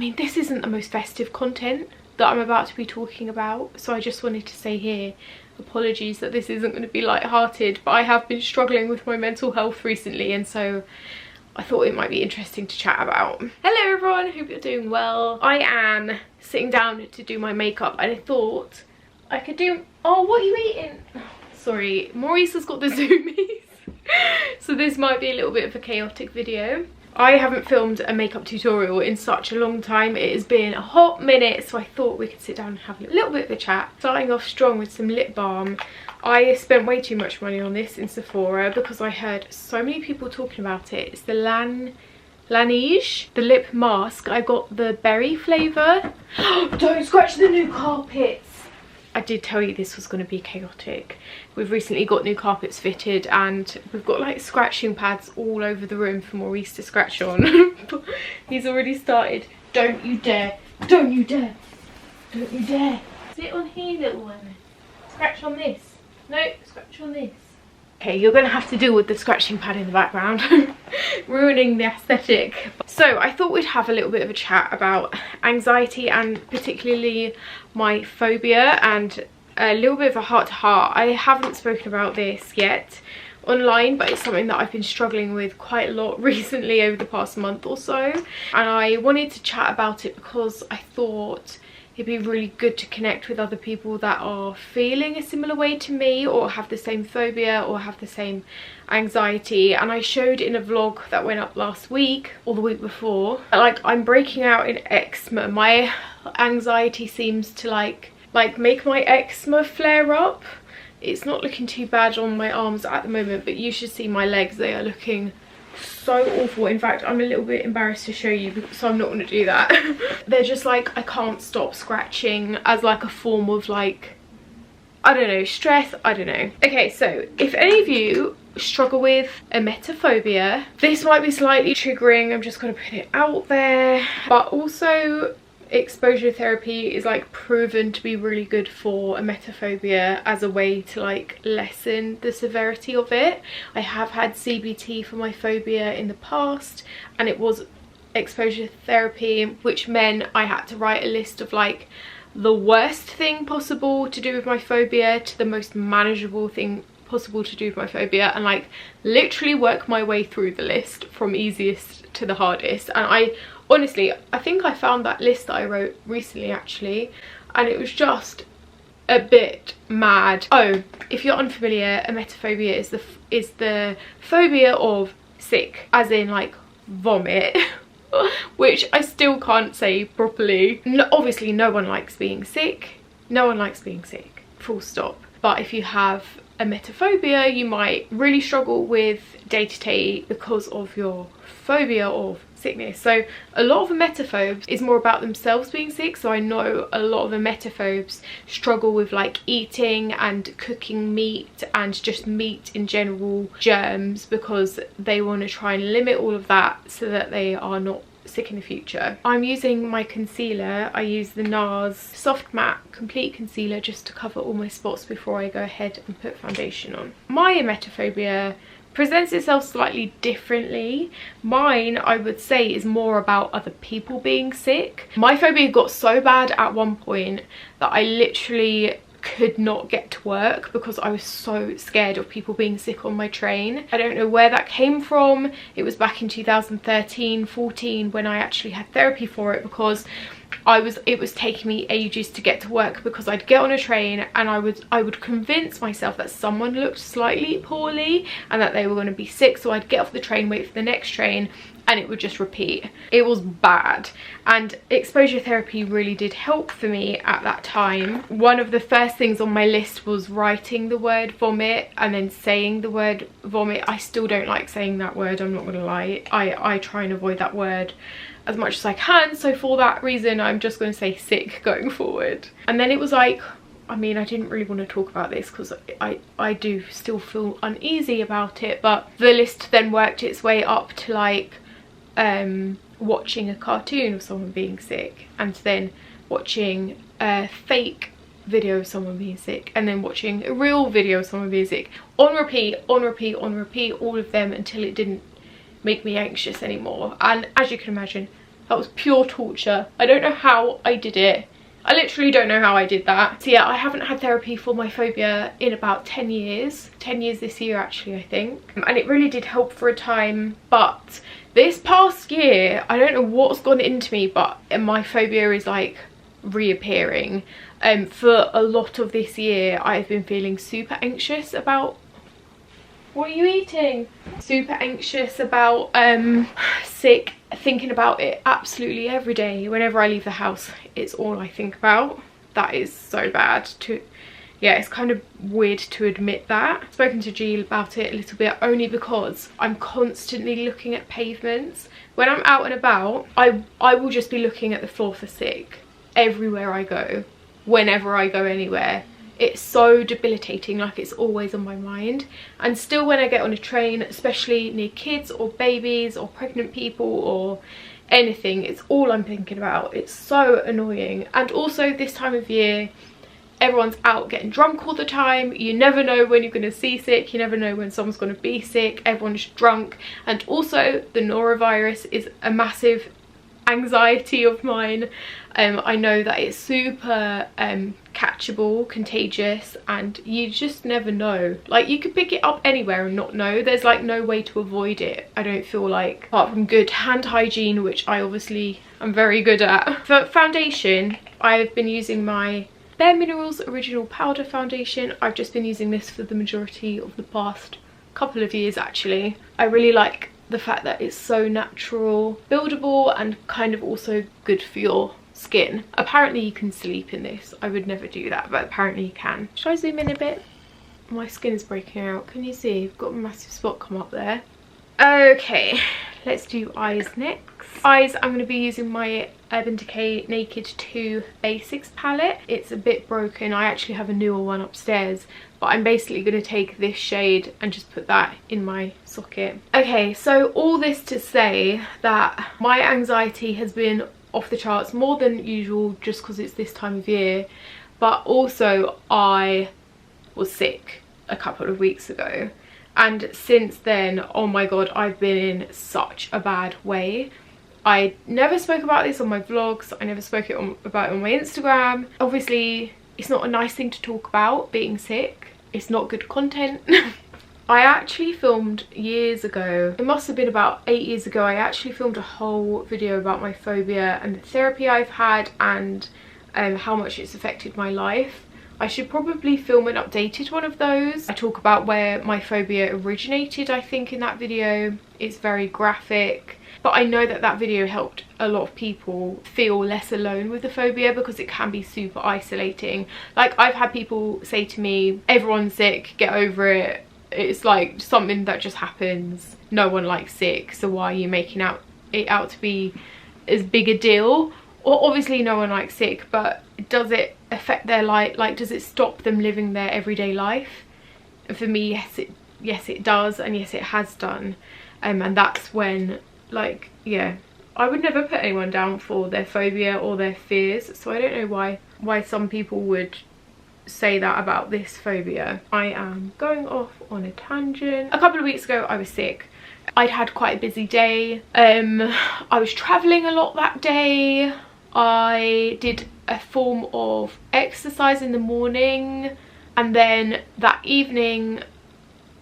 mean, this isn't the most festive content that I'm about to be talking about, so I just wanted to say here, apologies that this isn't going to be light-hearted, but I have been struggling with my mental health recently, and so I thought it might be interesting to chat about. Hello everyone, hope you're doing well. I am sitting down to do my makeup and I thought I could do... Oh, what are you eating? Oh, sorry, Maurice has got the zoomies. So this might be a little bit of a chaotic video. I haven't filmed a makeup tutorial in such a long time. It has been a hot minute, so I thought we could sit down and have a little bit of a chat. Starting off strong with some lip balm. I spent way too much money on this in Sephora because I heard so many people talking about it. It's the Laneige, the lip mask. I got the berry flavour. Don't scratch the new carpets. I did tell you this was going to be chaotic. We've recently got new carpets fitted and we've got like scratching pads all over the room for Maurice to scratch on. He's already started. Don't you dare. Don't you dare. Don't you dare. Sit on here, little one. Scratch on this. No, scratch on this. Okay, you're going to have to deal with the scratching pad in the background. Ruining the aesthetic. So I thought we'd have a little bit of a chat about anxiety and particularly my phobia and a little bit of a heart-to-heart. I haven't spoken about this yet online, but it's something that I've been struggling with quite a lot recently over the past month or so. And I wanted to chat about it because I thought it'd be really good to connect with other people that are feeling a similar way to me or have the same phobia or have the same anxiety. And I showed in a vlog that went up last week or the week before, like I'm breaking out in eczema. My anxiety seems to like make my eczema flare up. It's not looking too bad on my arms at the moment, but you should see my legs. They are looking so awful. In fact, I'm a little bit embarrassed to show you, so I'm not going to do that. They're just like, I can't stop scratching as like a form of like, I don't know, stress, I don't know. Okay, so if any of you struggle with emetophobia, this might be slightly triggering. I'm just going to put it out there. But also exposure therapy is like proven to be really good for emetophobia as a way to like lessen the severity of it. I have had CBT for my phobia in the past and it was exposure therapy, which meant I had to write a list of like the worst thing possible to do with my phobia to the most manageable thing possible to do with my phobia, and like literally work my way through the list from easiest to the hardest. And I honestly, I think I found that list that I wrote recently actually, and it was just a bit mad. Oh, if you're unfamiliar, emetophobia is the phobia of sick, as in like vomit. Which I still can't say properly. No, obviously no one likes being sick. No one likes being sick, full stop. But if you have emetophobia, you might really struggle with day-to-day because of your phobia of sickness. So a lot of emetophobes is more about themselves being sick. So I know a lot of emetophobes struggle with like eating and cooking meat and just meat in general, germs, because they want to try and limit all of that so that they are not sick in the future. I'm using my concealer. I use the NARS Soft Matte Complete Concealer just to cover all my spots before I go ahead and put foundation on. My emetophobia presents itself slightly differently. Mine, I would say, is more about other people being sick. My phobia got so bad at one point that I literally could not get to work because I was so scared of people being sick on my train. I don't know where that came from. It was back in 2013-14 when I actually had therapy for it, because it was taking me ages to get to work because I'd get on a train and I would convince myself that someone looked slightly poorly and that they were going to be sick, so I'd get off the train, wait for the next train, and it would just repeat. It was bad, and exposure therapy really did help for me at that time. One of the first things on my list was writing the word vomit and then saying the word vomit. I still don't like saying that word, I'm not gonna lie. I try and avoid that word as much as I can, so for that reason I'm just going to say sick going forward. And then it was like, I mean, I didn't really want to talk about this because I do still feel uneasy about it, but the list then worked its way up to like watching a cartoon of someone being sick, and then watching a fake video of someone being sick, and then watching a real video of someone being sick, on repeat, on repeat, on repeat, all of them until it didn't make me anxious anymore. And as you can imagine, That was pure torture. I don't know how I did it. I literally don't know how I did that. So yeah, I haven't had therapy for my phobia in about 10 years. 10 years this year actually, I think. And it really did help for a time. But this past year, I don't know what's gone into me, but my phobia is like reappearing. For a lot of this year, I've been feeling super anxious about... What are you eating? Super anxious about sick, thinking about it absolutely every day. Whenever I leave the house, it's all I think about. That is so bad to... Yeah, it's kind of weird to admit that. I've spoken to Jill about it a little bit, only because I'm constantly looking at pavements. When I'm out and about, I will just be looking at the floor for sick everywhere I go, whenever I go anywhere. It's so debilitating, like it's always on my mind. And still when I get on a train, especially near kids or babies or pregnant people or anything, it's all I'm thinking about. It's so annoying. And also this time of year, everyone's out getting drunk all the time. You never know when you're going to see sick. You never know when someone's going to be sick. Everyone's drunk. And also the norovirus is a massive anxiety of mine. I know that it's super catchable, contagious, and you just never know. Like, you could pick it up anywhere and not know. There's like no way to avoid it, I don't feel like, apart from good hand hygiene, which I obviously am very good at. For foundation, I've been using my Bare Minerals Original Powder Foundation. I've just been using this for the majority of the past couple of years actually. I really like the fact that it's so natural, buildable, and kind of also good for your skin. Apparently you can sleep in this. I would never do that, but apparently you can. Should I zoom in a bit? My skin is breaking out. Can you see? I've got a massive spot come up there. Okay, let's do eyes next. Eyes, I'm going to be using my Urban Decay Naked 2 Basics palette. It's a bit broken. I actually have a newer one upstairs, but I'm basically going to take this shade and just put that in my socket. Okay, so all this to say that my anxiety has been off the charts, more than usual, just because it's this time of year, but also I was sick a couple of weeks ago, and since then, oh my god, I've been in such a bad way. I never spoke about this on my vlogs. I never spoke about it on my Instagram. Obviously, it's not a nice thing to talk about, being sick. It's not good content. I actually filmed years ago, it must have been about 8 years ago, I actually filmed a whole video about my phobia and the therapy I've had and how much it's affected my life. I should probably film an updated one of those. I talk about where my phobia originated, I think, in that video. It's very graphic. But I know that that video helped a lot of people feel less alone with the phobia, because it can be super isolating. Like, I've had people say to me, everyone's sick, get over it. It's like something that just happens. No one likes sick, so why are you making it out to be as big a deal? Or obviously no one likes sick, but does it affect their life? Like, does it stop them living their everyday life? And for me, yes it does, and yes it has done. And that's when, like, yeah, I would never put anyone down for their phobia or their fears, so I don't know why some people would say that about this phobia. I am going off on a tangent. A couple of weeks ago I was sick. I'd had quite a busy day. I was traveling a lot that day. I did a form of exercise in the morning, and then that evening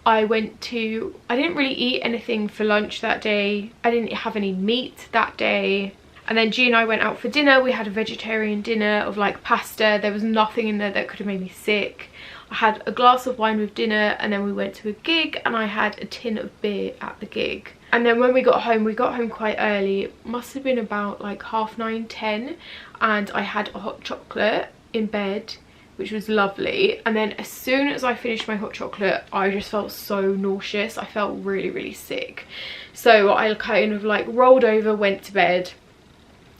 I didn't really eat anything for lunch that day. I didn't have any meat that day. And then G and I went out for dinner. We had a vegetarian dinner of like pasta. There was nothing in there that could have made me sick. I had a glass of wine with dinner, and then we went to a gig and I had a tin of beer at the gig. And then when we got home quite early. It must have been about like 9:30, 10, and I had a hot chocolate in bed, which was lovely. And then as soon as I finished my hot chocolate, I just felt so nauseous. I felt really sick. So I kind of like rolled over, went to bed.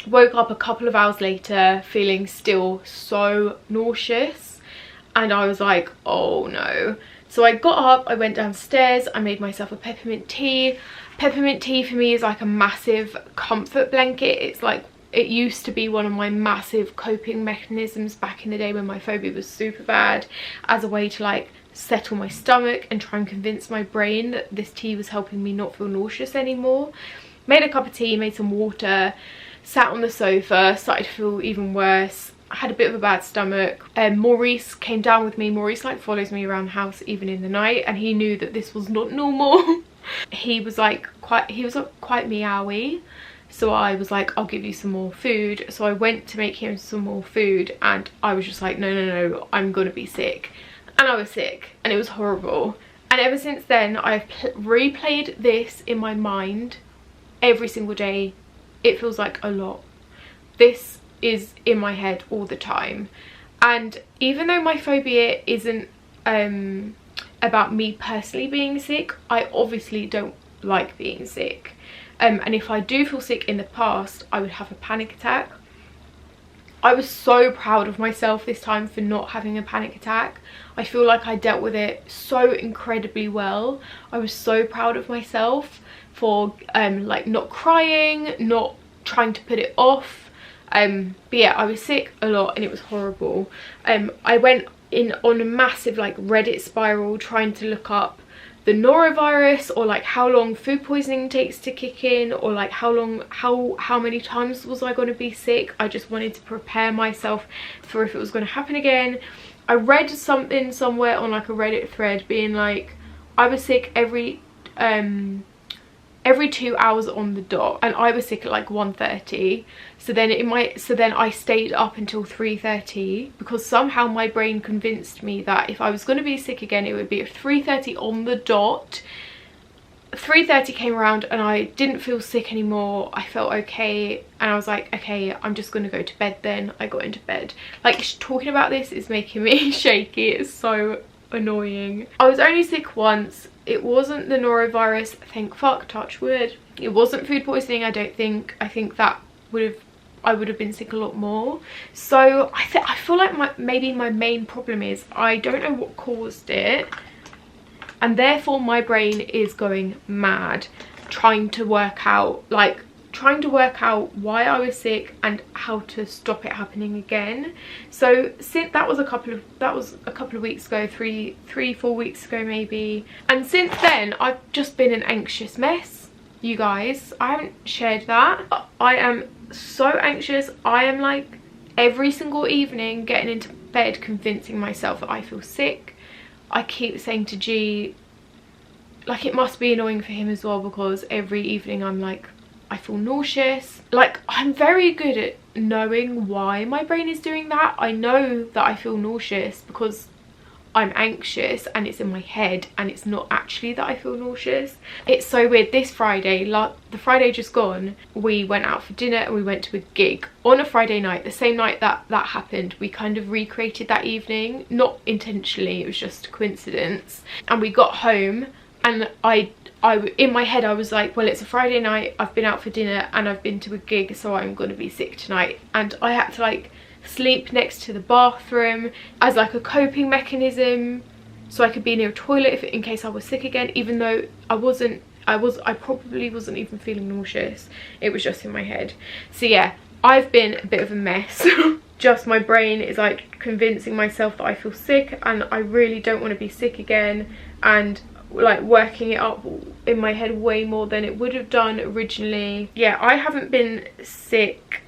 Woke up a couple of hours later feeling still so nauseous, and I was like, oh no. So I got up, I went downstairs, I made myself a peppermint tea. Peppermint tea for me is like a massive comfort blanket. It's like, it used to be one of my massive coping mechanisms back in the day when my phobia was super bad, as a way to like settle my stomach and try and convince my brain that this tea was helping me not feel nauseous anymore. Made a cup of tea, made some water, sat on the sofa, started to feel even worse. I had a bit of a bad stomach. Maurice came down with me. Maurice like follows me around the house even in the night, and he knew that this was not normal. He was quite meowy. So I was like, I'll give you some more food. So I went to make him some more food, and I was just like, no, I'm gonna be sick. And I was sick, and it was horrible. And ever since then, I've replayed this in my mind every single day. It feels like a lot. This is in my head all the time. And even though my phobia isn't about me personally being sick, I obviously don't like being sick. And if I do feel sick in the past, I would have a panic attack. I was so proud of myself this time for not having a panic attack. I feel like I dealt with it so incredibly well. I was so proud of myself for like not crying, not trying to put it off. But yeah, I was sick a lot and it was horrible. I went in on a massive like Reddit spiral trying to look up the norovirus, or like how long food poisoning takes to kick in, or like how many times was I going to be sick. I just wanted to prepare myself for if it was going to happen again. I read something somewhere on like a Reddit thread being like I was sick every 2 hours on the dot, and I was sick at like 1:30. So then I stayed up until 3:30 because somehow my brain convinced me that if I was going to be sick again, it would be at 3:30 on the dot. 3:30 came around and I didn't feel sick anymore. I felt okay, and I was like, okay, I'm just going to go to bed then. I got into bed. Like, talking about this is making me shaky. It's so annoying. I was only sick once. It wasn't the norovirus, thank fuck, touch wood. It wasn't food poisoning, I don't think. I think that I would have been sick a lot more. So I feel like maybe my main problem is I don't know what caused it, and therefore my brain is going mad trying to work out why I was sick and how to stop it happening again. So since that was a couple of weeks ago, 3-4 weeks ago maybe, and since then I've just been an anxious mess, you guys. I haven't shared that. I am so anxious. I am like every single evening getting into bed convincing myself that I feel sick. I keep saying to G, like, it must be annoying for him as well, because every evening I'm like, I feel nauseous. Like, I'm very good at knowing why my brain is doing that. I know that I feel nauseous because I'm anxious and it's in my head, and it's not actually that I feel nauseous. It's so weird. This Friday, the Friday just gone, we went out for dinner and we went to a gig on a Friday night. The same night that happened, we kind of recreated that evening. Not intentionally, it was just a coincidence. And we got home and I in my head I was like, well, it's a Friday night, I've been out for dinner and I've been to a gig, so I'm gonna be sick tonight. And I had to like sleep next to the bathroom as like a coping mechanism, so I could be near a toilet in case I was sick again, even though I probably wasn't even feeling nauseous. It was just in my head. So yeah, I've been a bit of a mess. Just my brain is like convincing myself that I feel sick and I really don't want to be sick again, and like working it up in my head way more than it would have done originally. Yeah, I haven't been sick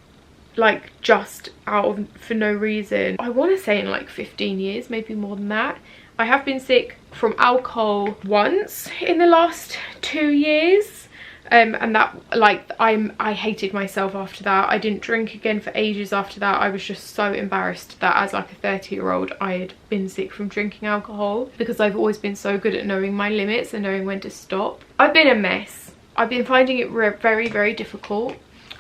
like just for no reason, I want to say, in like 15 years, maybe more than that. I have been sick from alcohol once in the last 2 years, and that, like, I hated myself after that. I didn't drink again for ages after that. I was just so embarrassed that as like a 30-year-old I had been sick from drinking alcohol, because I've always been so good at knowing my limits and knowing when to stop. I've been a mess. I've been finding it very, very difficult.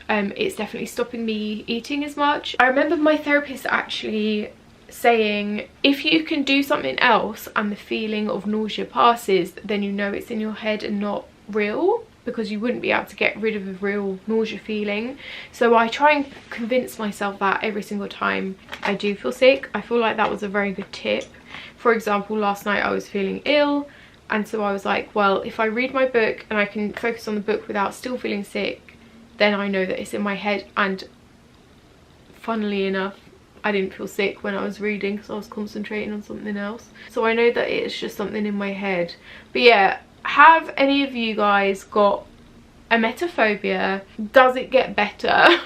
It's definitely stopping me eating as much. I remember my therapist actually saying, if you can do something else and the feeling of nausea passes, then you know it's in your head and not real, because you wouldn't be able to get rid of a real nausea feeling. So I try and convince myself that every single time I do feel sick. I feel like that was a very good tip. For example, last night I was feeling ill, and so I was like, well, if I read my book and I can focus on the book without still feeling sick, then I know that it's in my head. And funnily enough, I didn't feel sick when I was reading because I was concentrating on something else. So I know that it's just something in my head. But yeah, have any of you guys got emetophobia? Does it get better?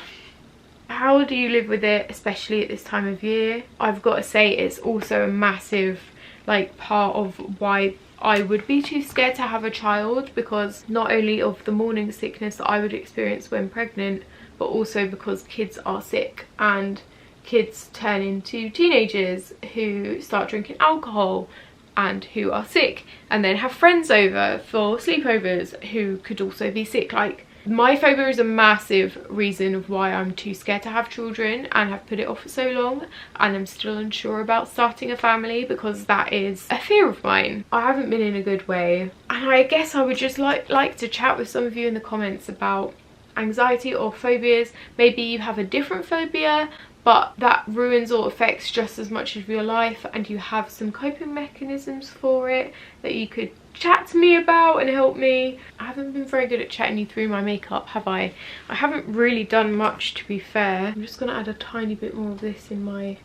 how do you live with it, especially at this time of year? I've got to say it's also a massive like part of why I would be too scared to have a child, because not only of the morning sickness that I would experience when pregnant, but also because kids are sick and kids turn into teenagers who start drinking alcohol and who are sick, and then have friends over for sleepovers who could also be sick. Like, my phobia is a massive reason of why I'm too scared to have children and have put it off for so long, and I'm still unsure about starting a family because that is a fear of mine. I haven't been in a good way, and I guess I would just like to chat with some of you in the comments about anxiety or phobias. Maybe you have a different phobia but that ruins or affects just as much of your life, and you have some coping mechanisms for it that you could chat to me about and help me. I haven't been very good at chatting you through my makeup, have I? I haven't really done much, to be fair. I'm just gonna add a tiny bit more of this in my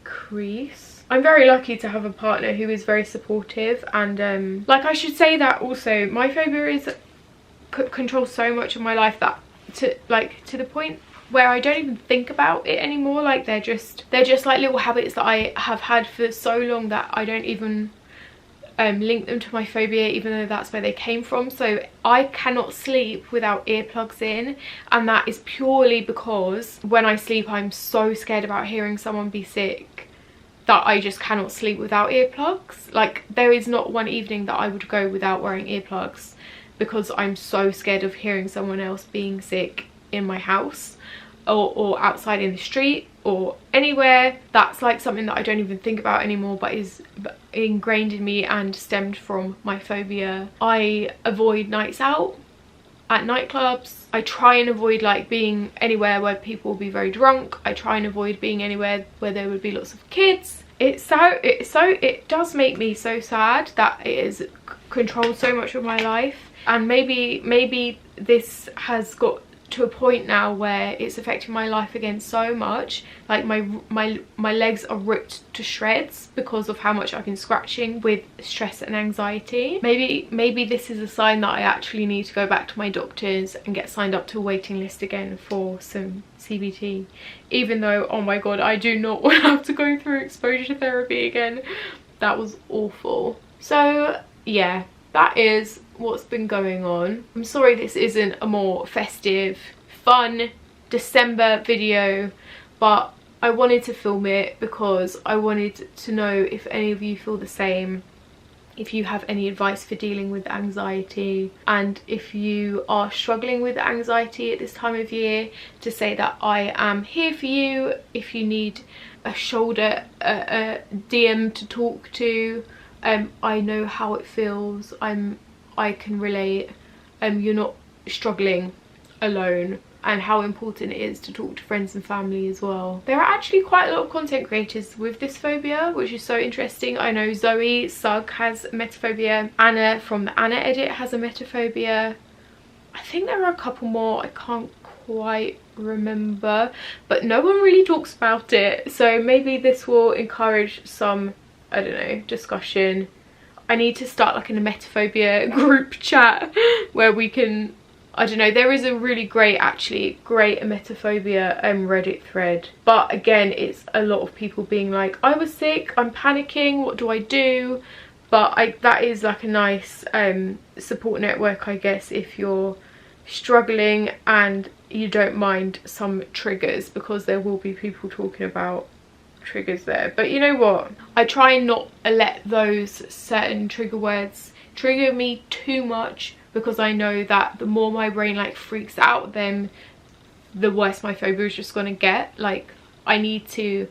crease. I'm very lucky to have a partner who is very supportive, and like, I should say that also my phobia is controls so much of my life that to the point where I don't even think about it anymore. Like, they're just like little habits that I have had for so long that I don't even link them to my phobia, even though that's where they came from. So I cannot sleep without earplugs in, and that is purely because when I sleep I'm so scared about hearing someone be sick that I just cannot sleep without earplugs. Like, there is not one evening that I would go without wearing earplugs because I'm so scared of hearing someone else being sick in my house or outside in the street or anywhere. That's like something that I don't even think about anymore, but is ingrained in me and stemmed from my phobia. I avoid nights out at nightclubs. I try and avoid like being anywhere where people will be very drunk. I try and avoid being anywhere where there would be lots of kids. It does make me so sad that it has controlled so much of my life, and maybe this has got to a point now where it's affecting my life again so much. Like, my legs are ripped to shreds because of how much I've been scratching with stress and anxiety. Maybe this is a sign that I actually need to go back to my doctors and get signed up to a waiting list again for some CBT, even though, oh my god, I do not want to have to go through exposure therapy again. That was awful. So yeah, that is what's been going on. I'm sorry this isn't a more festive, fun December video, but I wanted to film it because I wanted to know if any of you feel the same, if you have any advice for dealing with anxiety, and if you are struggling with anxiety at this time of year, to say that I am here for you if you need a shoulder, a DM to talk to. I know how it feels. I can relate. You're not struggling alone, and how important it is to talk to friends and family as well. There are actually quite a lot of content creators with this phobia, which is so interesting. I know Zoe Sugg has emetophobia. Anna from the Anna Edit has emetophobia. I think there are a couple more, I can't quite remember, but no one really talks about it. So maybe this will encourage some, I don't know, discussion. I need to start like an emetophobia group chat where we can, I don't know, there is a really great emetophobia Reddit thread, but again, it's a lot of people being like, I was sick, I'm panicking, what do I do? But that is like a nice support network, I guess, if you're struggling and you don't mind some triggers, because there will be people talking about triggers there. But you know what, I try and not let those certain trigger words trigger me too much, because I know that the more my brain like freaks out, then the worse my phobia is just gonna get. Like, I need to,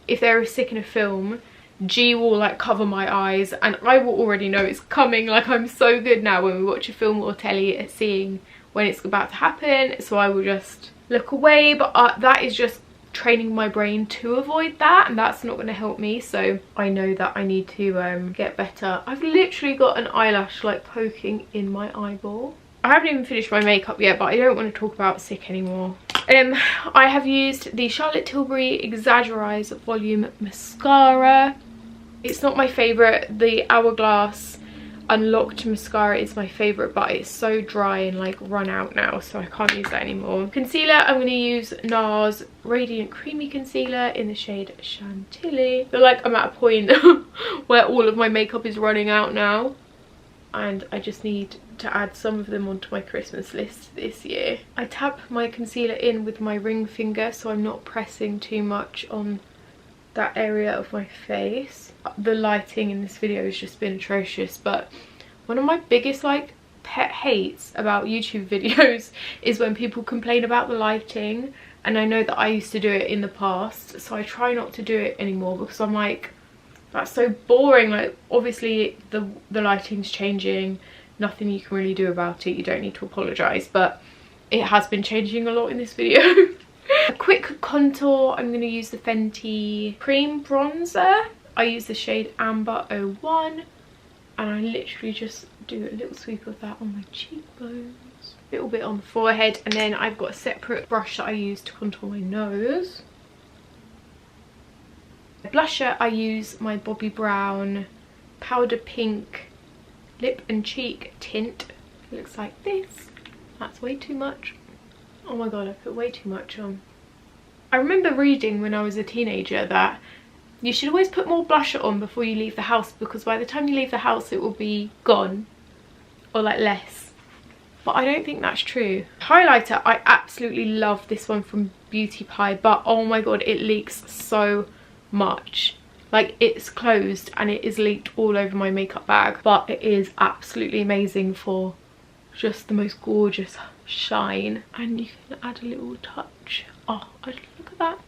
if there is sick in a film, G will like cover my eyes and I will already know it's coming. Like, I'm so good now when we watch a film or telly at seeing when it's about to happen, so I will just look away. But that is just training my brain to avoid that, and that's not going to help me. So I know that I need to get better. I've literally got an eyelash like poking in my eyeball. I haven't even finished my makeup yet, but I don't want to talk about sick anymore. I have used the Charlotte Tilbury Exaggerize Volume Mascara. It's not my favourite. The Hourglass Unlocked mascara is my favourite, but it's so dry and like run out now, so I can't use that anymore. Concealer, I'm going to use NARS Radiant Creamy Concealer in the shade Chantilly. I feel like I'm at a point where all of my makeup is running out now, and I just need to add some of them onto my Christmas list this year. I tap my concealer in with my ring finger, so I'm not pressing too much on that area of my face. The lighting in this video has just been atrocious, but one of my biggest like pet hates about YouTube videos is when people complain about the lighting, and I know that I used to do it in the past, so I try not to do it anymore because I'm like, that's so boring. Like, obviously the lighting's changing, nothing you can really do about it, you don't need to apologize, but it has been changing a lot in this video. A quick contour, I'm going to use the Fenty Cream Bronzer. I use the shade Amber 01, and I literally just do a little sweep of that on my cheekbones, a little bit on the forehead, and then I've got a separate brush that I use to contour my nose. Blusher, I use my Bobbi Brown Powder Pink Lip and Cheek tint. It looks like this. That's way too much. Oh my god, I put way too much on. I remember reading when I was a teenager that you should always put more blusher on before you leave the house, because by the time you leave the house it will be gone, or like less. But I don't think that's true. Highlighter, I absolutely love this one from Beauty Pie, but oh my god, it leaks so much. Like, it's closed and it is leaked all over my makeup bag, but it is absolutely amazing for just the most gorgeous shine, and you can add a little touch. Oh, look at that.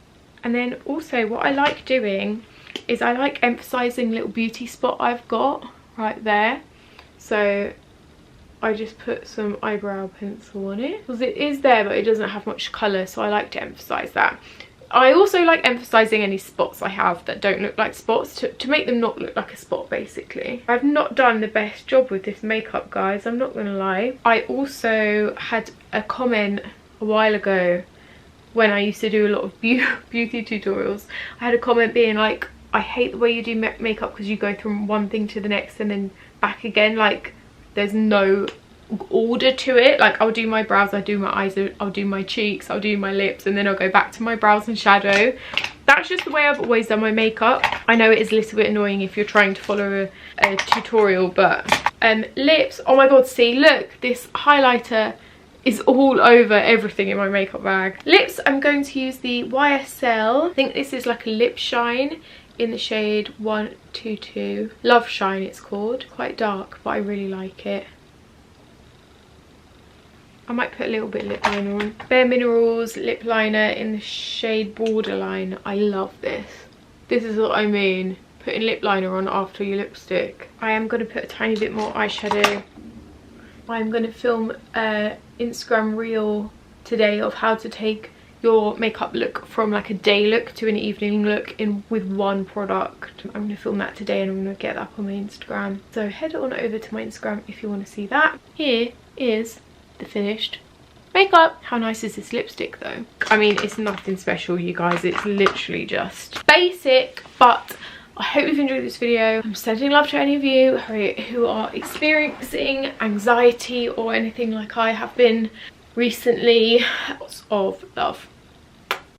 And then also what I like doing is I like emphasizing little beauty spot I've got right there, so I just put some eyebrow pencil on it because it is there but it doesn't have much colour, so I like to emphasize that. I also like emphasizing any spots I have that don't look like spots to make them not look like a spot, basically. I've not done the best job with this makeup, guys, I'm not gonna lie. I also had a comment a while ago when I used to do a lot of beauty tutorials. I had a comment being like, I hate the way you do makeup because you go from one thing to the next and then back again. Like, there's no order to it. Like, I'll do my brows, I'll do my eyes, I'll do my cheeks, I'll do my lips, and then I'll go back to my brows and shadow. That's just the way I've always done my makeup. I know it is a little bit annoying if you're trying to follow a tutorial, but lips, oh my god, see, look, this highlighter is all over everything in my makeup bag. Lips, I'm going to use the YSL, I think this is like a lip shine in the shade 122. Love Shine it's called. Quite dark, but I really like it. I might put a little bit of lip liner on. Bare Minerals lip liner in the shade Borderline. I love this. This is what I mean, putting lip liner on after your lipstick. I am going to put a tiny bit more eyeshadow. I'm going to film an Instagram reel today of how to take your makeup look from like a day look to an evening look with one product. I'm going to film that today and I'm going to get that up on my Instagram. So head on over to my Instagram if you want to see that. Here is the finished makeup. How nice is this lipstick though? I mean, it's nothing special, you guys, it's literally just basic, but I hope you've enjoyed this video. I'm sending love to any of you who are experiencing anxiety or anything like I have been recently. Lots of love.